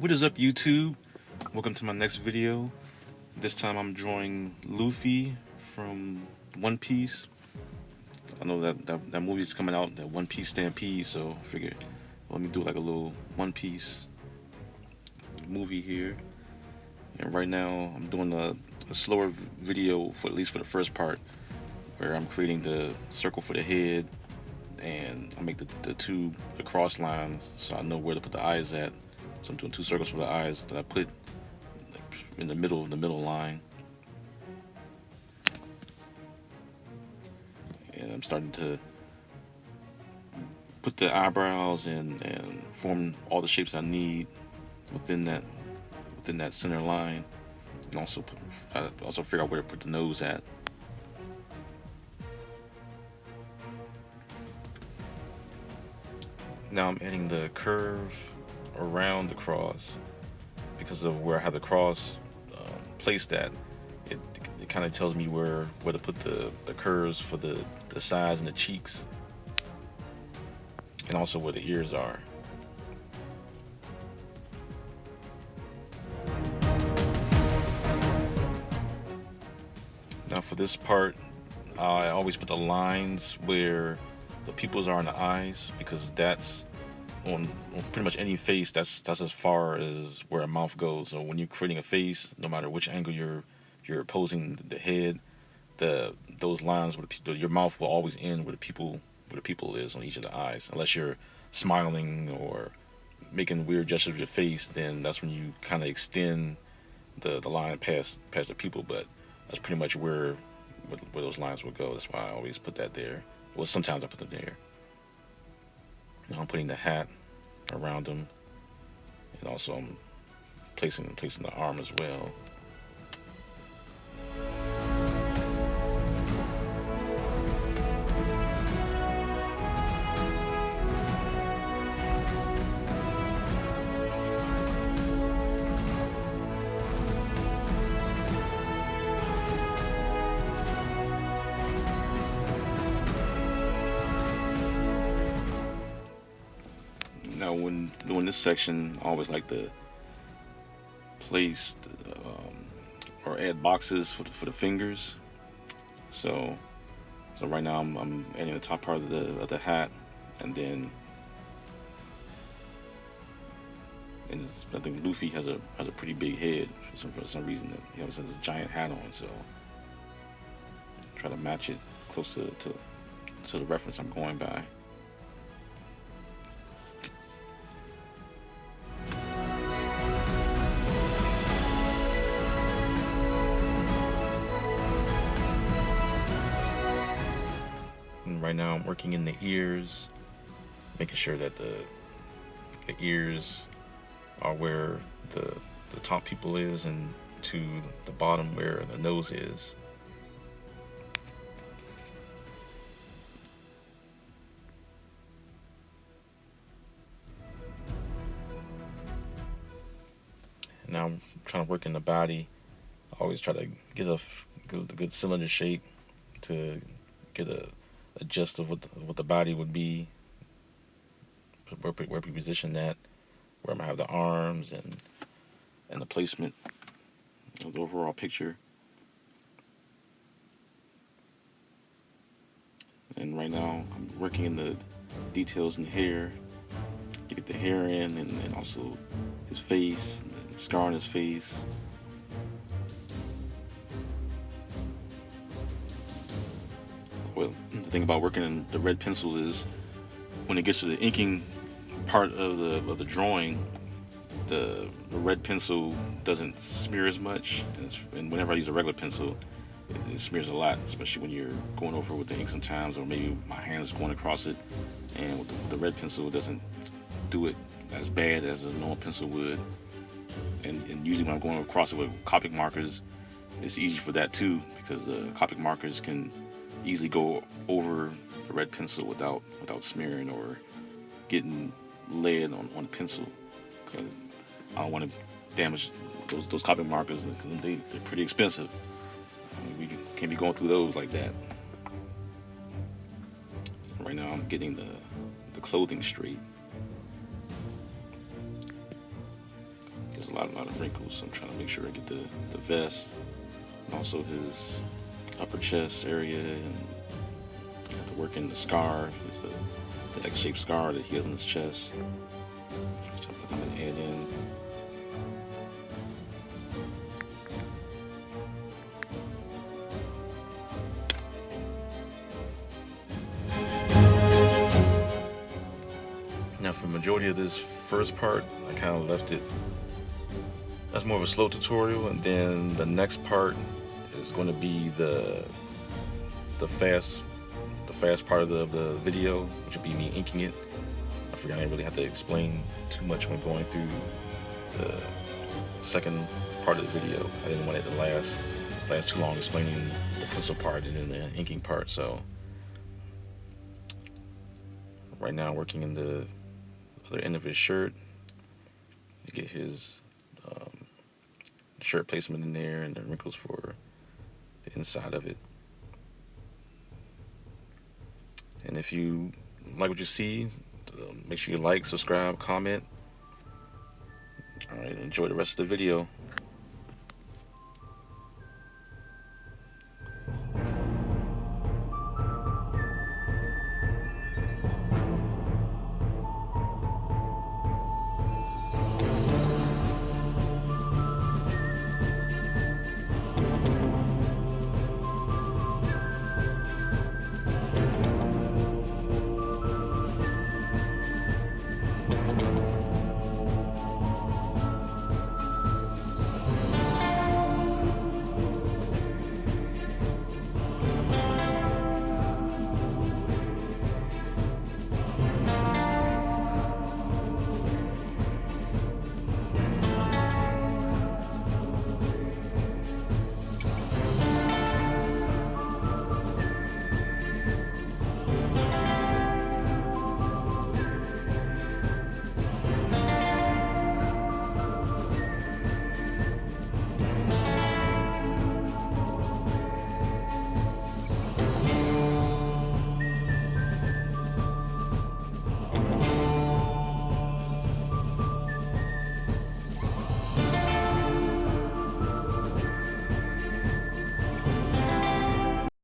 What is up, YouTube? Welcome to my next video. This time I'm drawing Luffy from One Piece. I know that movie's coming out, that One Piece Stampede, so I figured let me do like a little One Piece movie here. And right now I'm doing a slower video, for at least for the first part, where I'm creating the circle for the head, and I make the cross lines so I know where to put the eyes at. So I'm doing two circles for the eyes that I put in the middle line, and I'm starting to put the eyebrows and form all the shapes I need within that center line, and also figure out where to put the nose at. Now I'm adding the curve around the cross because of where I have the cross placed at. It kind of tells me where to put the curves for the sides and the cheeks, and also where the ears are. Now for this part, I always put the lines where the pupils are in the eyes, because that's on pretty much any face. That's as far as where a mouth goes. So when you're creating a face, no matter which angle you're opposing the head, those lines with your mouth will always end where the pupil is on each of the eyes. Unless you're smiling or making weird gestures with your face, then that's when you kind of extend the line past the pupil. But that's pretty much where those lines will go. That's why I always put that there. Well, sometimes I put them there. Now I'm putting the hat around them, and also I'm placing the arm as well. Now, when doing this section, I always like to place or add boxes for the fingers. So right now I'm adding the top part of the hat, and then I think Luffy has a pretty big head for some reason. That he always has this giant hat on. So try to match it close to the reference I'm going by. Right now I'm working in the ears, making sure that the ears are where the top pupil is, and to the bottom where the nose is. Now I'm trying to work in the body. I always try to get a good cylinder shape to get a gist of what the body would be, where we position that, where I'm gonna have the arms and the placement of the overall picture. And right now I'm working in the details in the hair, get the hair in, and also his face, and the scar on his face. Well, the thing about working in the red pencil is when it gets to the inking part of the drawing, the red pencil doesn't smear as much, and whenever I use a regular pencil, it smears a lot, especially when you're going over with the ink sometimes, or maybe my hand's going across it, and with the red pencil, it doesn't do it as bad as a normal pencil would. And usually when I'm going across it with Copic markers, it's easy for that too, because Copic markers can easily go over the red pencil without smearing or getting lead on the pencil. Cause I don't want to damage those Copic markers, because they're pretty expensive. I mean, we can't be going through those like that. Right now I'm getting the clothing straight. a lot of wrinkles. So I'm trying to make sure I get the vest, and also his upper chest area, and I have to work in the scar. The X-shaped scar that he has on his chest. Which I'm gonna add in. Now, for the majority of this first part, I kind of left it. That's more of a slow tutorial, and then the next part is going to be the fast part of the video, which would be me inking it. I forgot I didn't really have to explain too much when going through the second part of the video. I didn't want it to last too long explaining the pencil part and then the inking part. So right now, I'm working in the other end of his shirt to get his shirt placement in there and the wrinkles for the inside of it. And if you like what you see, make sure you like, subscribe, comment. Alright, enjoy the rest of the video.